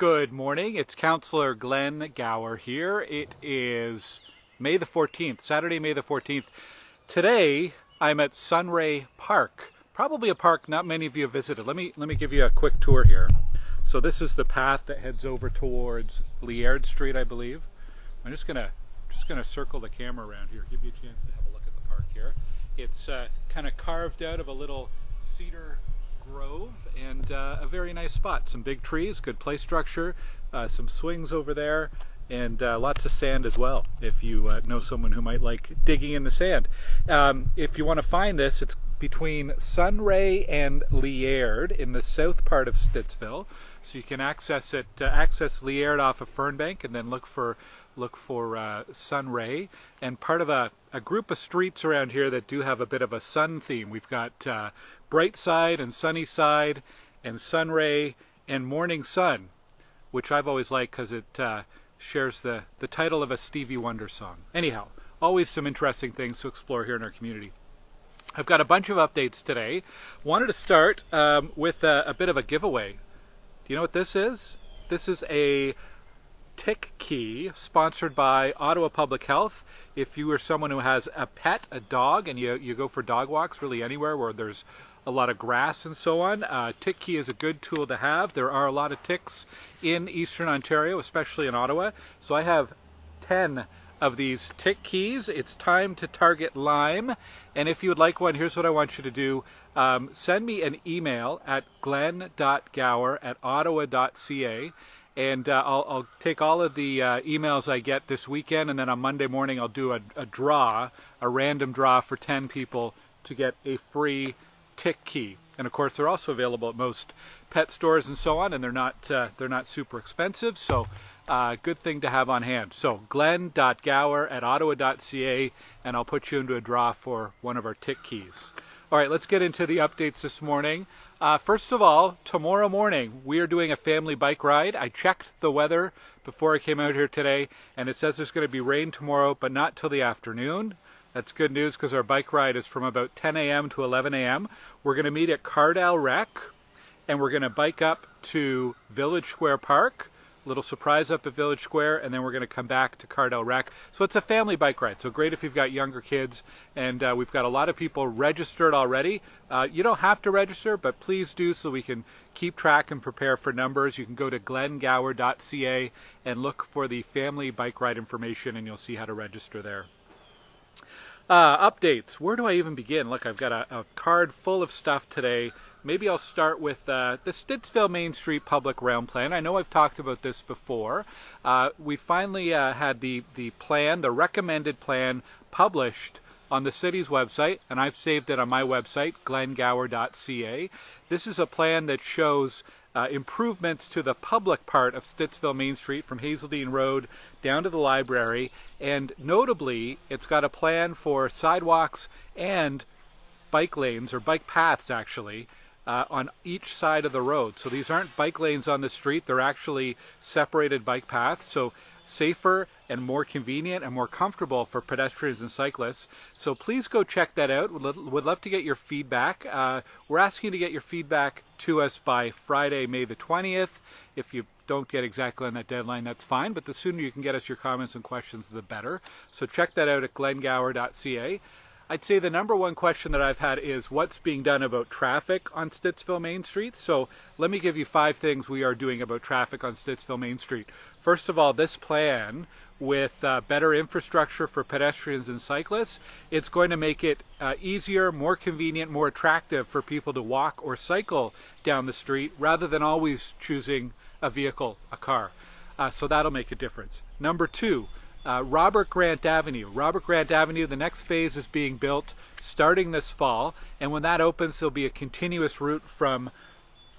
Good morning, it's Councillor Glen Gower here. It is May the 14th, Saturday, May the 14th. Today, I'm at Sunray Park. Probably a park not many of you have visited. Let me give you a quick tour here. So this is the path that heads over towards Liard Street, I believe. I'm just gonna circle the camera around here, give you a chance to have a look at the park here. It's kind of carved out of a little cedar grove and a very nice spot. Some big trees, good play structure, some swings over there, and lots of sand as well if you know someone who might like digging in the sand. If you want to find this, it's between Sunray and Liard in the south part of Stittsville, so you can access it, access Liard off of Fernbank and then look for Sunray, and part of a group of streets around here that do have a bit of a sun theme. We've got Bright Side and Sunny Side and Sunray and Morning Sun, which I've always liked because it shares the title of a Stevie Wonder song. Anyhow, always some interesting things to explore here in our community. I've got a bunch of updates today. Wanted to start with a bit of a giveaway. Do you know what this is? This is a tick key sponsored by Ottawa Public Health. If you are someone who has a pet, a dog, and you go for dog walks really anywhere where there's a lot of grass and so on, tick key is a good tool to have. There are a lot of ticks in Eastern Ontario, especially in Ottawa. So I have 10 of these tick keys. It's time to target Lyme, and if you would like one, here's what I want you to do. Send me an email at glen.gower@ottawa.ca, and I'll take all of the emails I get this weekend, and then on Monday morning I'll do a random draw for 10 people to get a free tick key. And of course they're also available at most pet stores and so on, and they're not super expensive, so good thing to have on hand. So glen.gower@ottawa.ca, and I'll put you into a draw for one of our tick keys. All right, let's get into the updates this morning. First of all, tomorrow morning we are doing a family bike ride. I checked the weather before I came out here today, and it says there's going to be rain tomorrow, but not till the afternoon. That's good news because our bike ride is from about 10 a.m. to 11 a.m. We're going to meet at CARDELREC, and we're going to bike up to Village Square Park. Little surprise up at Village Square, and then we're going to come back to CARDELREC. So it's a family bike ride, so great if you've got younger kids, and we've got a lot of people registered already. You don't have to register, but please do so we can keep track and prepare for numbers. You can go to glengower.ca and look for the family bike ride information, and you'll see how to register there. Updates. Where do I even begin? Look, I've got a card full of stuff today. Maybe I'll start with the Stittsville Main Street Public Realm Plan. I know I've talked about this before. We finally had the plan, the recommended plan, published on the city's website, and I've saved it on my website, glengower.ca. This is a plan that shows improvements to the public part of Stittsville Main Street from Hazeldean Road down to the library, and notably it's got a plan for sidewalks and bike lanes, or bike paths actually, on each side of the road. So these aren't bike lanes on the street, they're actually separated bike paths, so safer and more convenient and more comfortable for pedestrians and cyclists. So please go check that out. Would love to get your feedback. We're asking you to get your feedback to us by Friday, May the 20th. If you don't get exactly on that deadline, that's fine, but the sooner you can get us your comments and questions, the better. So check that out at glengower.ca. I'd say the number one question that I've had is what's being done about traffic on Stittsville Main Street. So let me give you 5 things we are doing about traffic on Stittsville Main Street. First of all, this plan with better infrastructure for pedestrians and cyclists, it's going to make it easier, more convenient, more attractive for people to walk or cycle down the street rather than always choosing a vehicle, a car. So that'll make a difference. Number 2, Robert Grant Avenue. Robert Grant Avenue, the next phase is being built starting this fall, and when that opens there'll be a continuous route from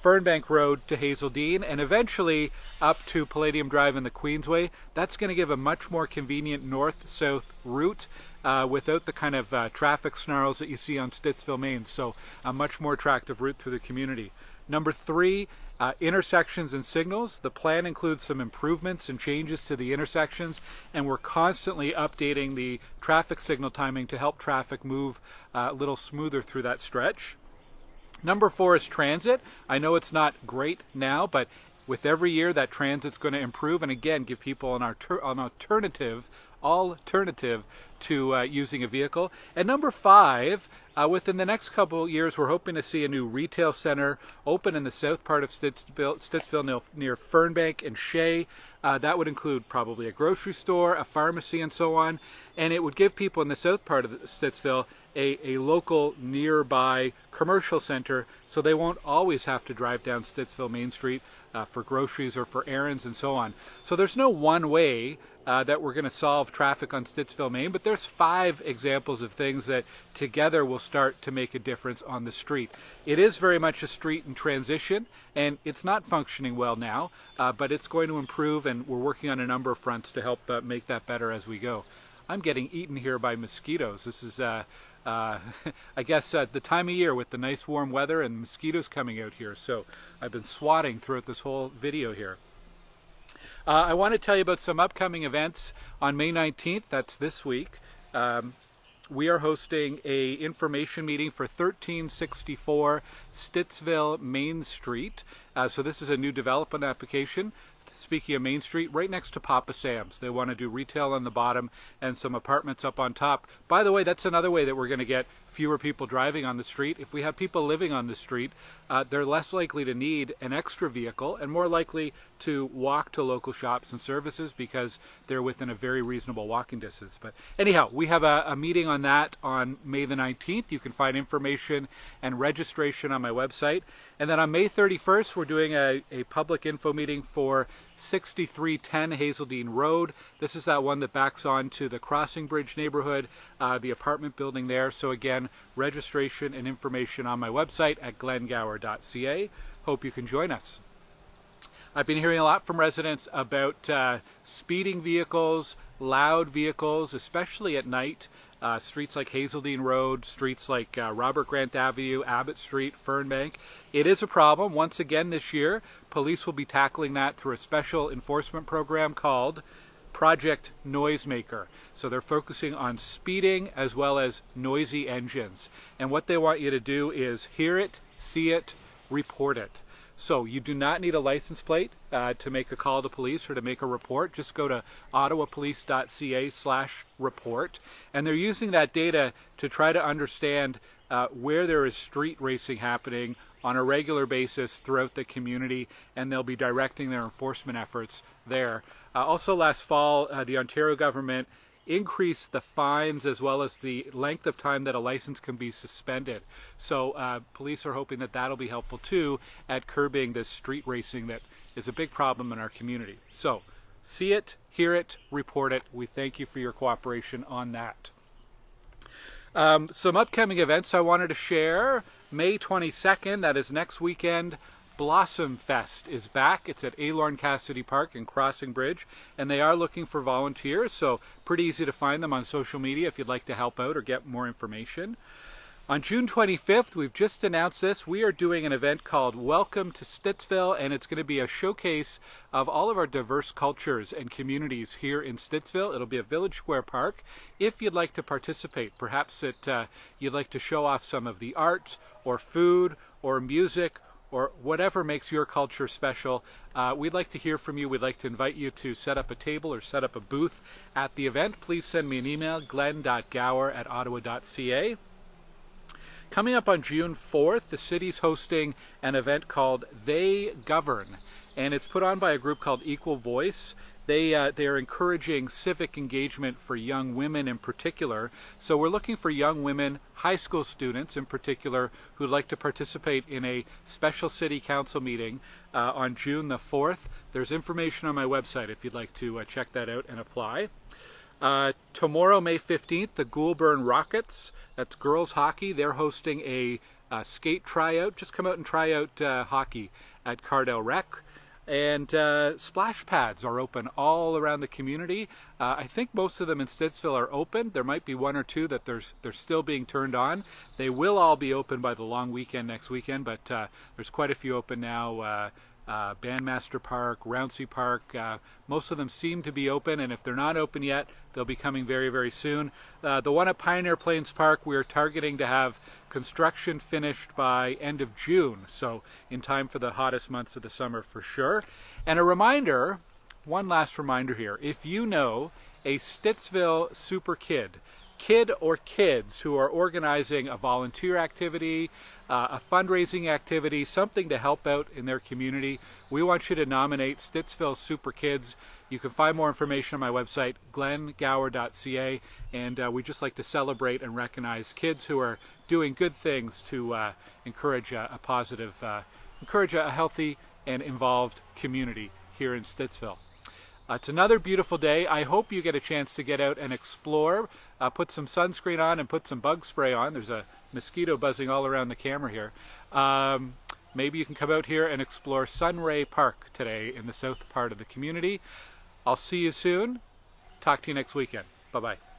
Fernbank Road to Hazeldean and eventually up to Palladium Drive and the Queensway. That's going to give a much more convenient north-south route without the kind of traffic snarls that you see on Stittsville Main, so a much more attractive route through the community. Number 3, intersections and signals. The plan includes some improvements and changes to the intersections, and we're constantly updating the traffic signal timing to help traffic move a little smoother through that stretch. Number 4 is transit. I know it's not great now, but with every year that transit's going to improve, and again give people an alternative to using a vehicle. And number 5, within the next couple of years, we're hoping to see a new retail center open in the south part of Stittsville near Fernbank and Shea. That would include probably a grocery store, a pharmacy, and so on. And it would give people in the south part of Stittsville a local nearby commercial center, so they won't always have to drive down Stittsville Main Street for groceries or for errands and so on. So there's no one way that we're going to solve traffic on Stittsville Main, but there's 5 examples of things that together will start to make a difference on the street. It is very much a street in transition, and it's not functioning well now, but it's going to improve, and we're working on a number of fronts to help make that better as we go. I'm getting eaten here by mosquitoes. This is I guess the time of year with the nice warm weather and mosquitoes coming out here, so I've been swatting throughout this whole video here. I want to tell you about some upcoming events on May 19th, that's this week. We are hosting a information meeting for 1364 Stittsville Main Street. So this is a new development application. Speaking of Main Street, right next to Papa Sam's. They want to do retail on the bottom and some apartments up on top. By the way, that's another way that we're going to get fewer people driving on the street. If we have people living on the street, they're less likely to need an extra vehicle and more likely to walk to local shops and services because they're within a very reasonable walking distance. But anyhow, we have a meeting on that on May the 19th. You can find information and registration on my website. And then on May 31st, we're doing a public info meeting for 6310 Hazeldean Road. This is that one that backs on to the Crossing Bridge neighborhood, the apartment building there. So again, registration and information on my website at glengower.ca. Hope you can join us. I've been hearing a lot from residents about speeding vehicles, loud vehicles, especially at night. Streets like Hazeldean Road, streets like Robert Grant Avenue, Abbott Street, Fernbank. It is a problem. Once again this year, police will be tackling that through a special enforcement program called Project Noisemaker. So they're focusing on speeding as well as noisy engines. And what they want you to do is hear it, see it, report it. So you do not need a license plate to make a call to police or to make a report. Just go to ottawapolice.ca/report. And they're using that data to try to understand where there is street racing happening on a regular basis throughout the community, and they'll be directing their enforcement efforts there. Also last fall, the Ontario government increase the fines as well as the length of time that a license can be suspended. So police are hoping that that'll be helpful too at curbing this street racing that is a big problem in our community. So see it, hear it, report it. We thank you for your cooperation on that. Some upcoming events I wanted to share. May 22nd, that is next weekend, Blossom Fest is back. It's at Aylorn Cassidy Park in Crossing Bridge, and they are looking for volunteers, so pretty easy to find them on social media if you'd like to help out or get more information. On June 25th, we've just announced this, we are doing an event called Welcome to Stittsville, and it's going to be a showcase of all of our diverse cultures and communities here in Stittsville. It'll be a Village Square Park. If you'd like to participate, perhaps you'd like to show off some of the art or food or music or whatever makes your culture special, we'd like to hear from you. We'd like to invite you to set up a table or set up a booth at the event. Please send me an email, glen.gower@ottawa.ca. Coming up on June 4th, the city's hosting an event called They Govern, and it's put on by a group called Equal Voice. They are encouraging civic engagement for young women in particular. So we're looking for young women, high school students in particular, who'd like to participate in a special city council meeting on June the 4th. There's information on my website if you'd like to check that out and apply. Tomorrow, May 15th, the Goulbourn Rockets, that's girls hockey, they're hosting a skate tryout. Just come out and try out hockey at CARDELREC. And splash pads are open all around the community. I think most of them in Stittsville are open. There might be one or two that they're still being turned on. They will all be open by the long weekend next weekend, but there's quite a few open now Bandmaster Park, Rouncy Park. Most of them seem to be open, and if they're not open yet, they'll be coming very, very soon. The one at Pioneer Plains Park, we're targeting to have construction finished by end of June, so in time for the hottest months of the summer for sure. And a reminder, one last reminder here, if you know a Stittsville super kid or kids who are organizing a volunteer activity, a fundraising activity, something to help out in their community, we want you to nominate Stittsville Super Kids. You can find more information on my website, glengower.ca, and we just like to celebrate and recognize kids who are doing good things to encourage a positive, encourage a healthy and involved community here in Stittsville. It's another beautiful day. I hope you get a chance to get out and explore. Put some sunscreen on and put some bug spray on. There's a mosquito buzzing all around the camera here. Maybe you can come out here and explore Sunray Park today in the south part of the community. I'll see you soon. Talk to you next weekend. Bye-bye.